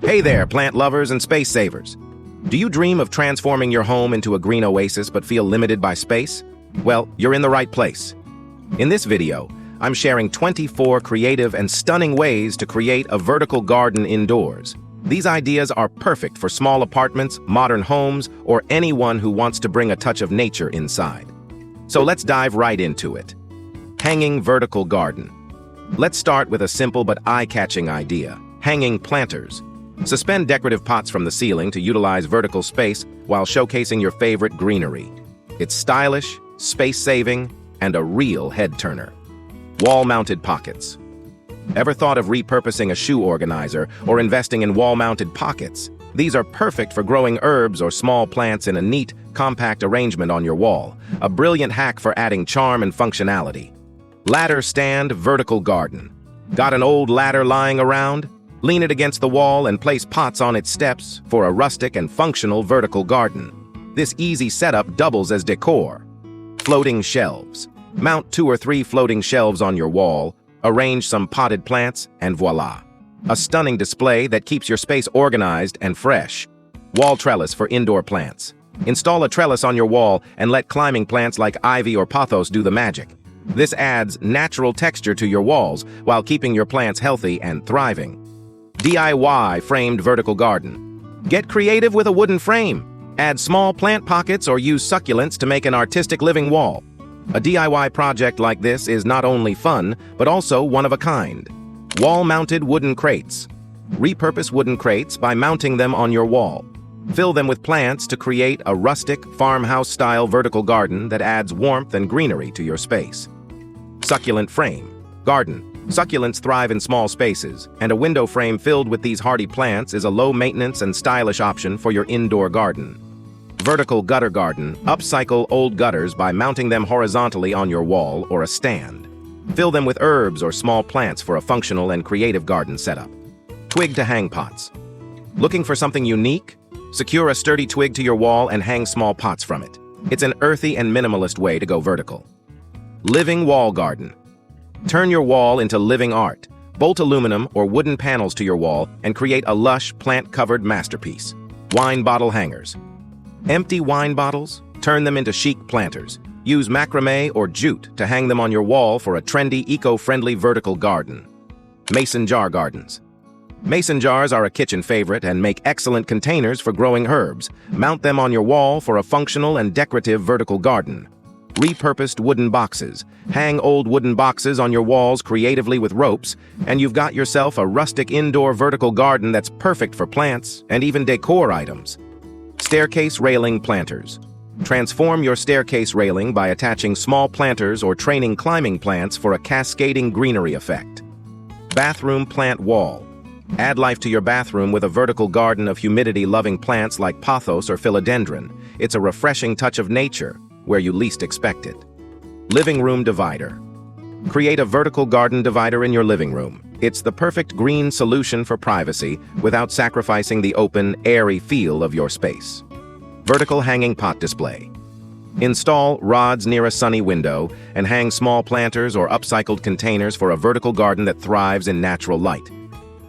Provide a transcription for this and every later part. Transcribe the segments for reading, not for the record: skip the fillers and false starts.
Hey there, plant lovers and space savers. Do you dream of transforming your home into a green oasis but feel limited by space? Well, you're in the right place. In this video, I'm sharing 24 creative and stunning ways to create a vertical garden indoors. These ideas are perfect for small apartments, modern homes, or anyone who wants to bring a touch of nature inside. So let's dive right into it. Hanging vertical garden. Let's start with a simple but eye-catching idea: hanging planters. Suspend decorative pots from the ceiling to utilize vertical space while showcasing your favorite greenery. It's stylish, space-saving, and a real head-turner. Wall-mounted pockets. Ever thought of repurposing a shoe organizer or investing in wall-mounted pockets? These are perfect for growing herbs or small plants in a neat, compact arrangement on your wall. A brilliant hack for adding charm and functionality. Ladder stand vertical garden. Got an old ladder lying around? Lean it against the wall and place pots on its steps for a rustic and functional vertical garden. This easy setup doubles as decor. Floating shelves. Mount 2 or 3 floating shelves on your wall, arrange some potted plants, and voila! A stunning display that keeps your space organized and fresh. Wall trellis for indoor plants. Install a trellis on your wall and let climbing plants like ivy or pothos do the magic. This adds natural texture to your walls while keeping your plants healthy and thriving. DIY framed vertical garden. Get creative with a wooden frame. Add small plant pockets or use succulents to make an artistic living wall. A DIY project like this is not only fun, but also one of a kind. Wall-mounted wooden crates. Repurpose wooden crates by mounting them on your wall. Fill them with plants to create a rustic, farmhouse-style vertical garden that adds warmth and greenery to your space. Succulent frame. Garden. Succulents thrive in small spaces, and a window frame filled with these hardy plants is a low-maintenance and stylish option for your indoor garden. Vertical gutter garden. Upcycle old gutters by mounting them horizontally on your wall or a stand. Fill them with herbs or small plants for a functional and creative garden setup. Twig to hang pots. Looking for something unique? Secure a sturdy twig to your wall and hang small pots from it. It's an earthy and minimalist way to go vertical. Living wall garden. Turn your wall into living art. Bolt aluminum or wooden panels to your wall and create a lush, plant-covered masterpiece. Wine bottle hangers. Empty wine bottles? Turn them into chic planters. Use macrame or jute to hang them on your wall for a trendy, eco-friendly vertical garden. Mason jar gardens. Mason jars are a kitchen favorite and make excellent containers for growing herbs. Mount them on your wall for a functional and decorative vertical garden. Repurposed wooden boxes. Hang old wooden boxes on your walls creatively with ropes, and you've got yourself a rustic indoor vertical garden that's perfect for plants and even decor items. Staircase railing planters. Transform your staircase railing by attaching small planters or training climbing plants for a cascading greenery effect. Bathroom plant wall. Add life to your bathroom with a vertical garden of humidity-loving plants like pothos or philodendron. It's a refreshing touch of nature where you least expect it. Living room divider. Create a vertical garden divider in your living room. It's the perfect green solution for privacy without sacrificing the open, airy feel of your space. Vertical hanging pot display. Install rods near a sunny window and hang small planters or upcycled containers for a vertical garden that thrives in natural light.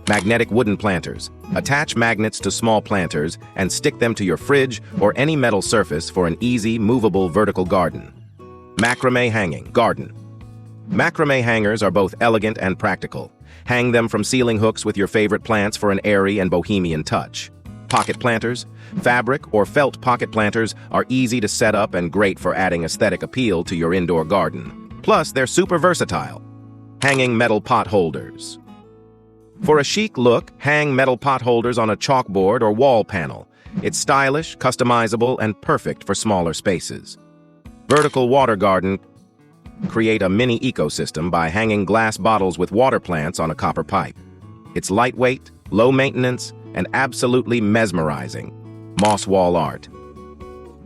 Magnetic wooden planters. Attach magnets to small planters and stick them to your fridge or any metal surface for an easy, movable vertical garden. Macrame hanging garden. Macrame hangers are both elegant and practical. Hang them from ceiling hooks with your favorite plants for an airy and bohemian touch. Pocket planters. Fabric or felt pocket planters are easy to set up and great for adding aesthetic appeal to your indoor garden. Plus, they're super versatile. Hanging metal pot holders. For a chic look, hang metal pot holders on a chalkboard or wall panel. It's stylish, customizable, and perfect for smaller spaces. Vertical water garden. Create a mini ecosystem by hanging glass bottles with water plants on a copper pipe. It's lightweight, low maintenance, and absolutely mesmerizing. Moss wall art.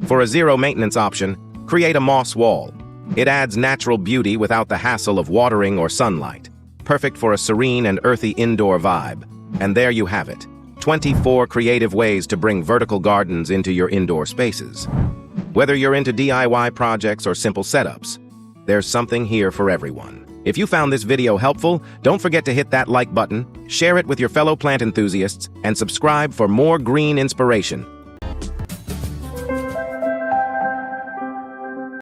For a zero-maintenance option, create a moss wall. It adds natural beauty without the hassle of watering or sunlight. Perfect for a serene and earthy indoor vibe. And there you have it. 24 creative ways to bring vertical gardens into your indoor spaces. Whether you're into DIY projects or simple setups, there's something here for everyone. If you found this video helpful, don't forget to hit that like button, share it with your fellow plant enthusiasts, and subscribe for more green inspiration.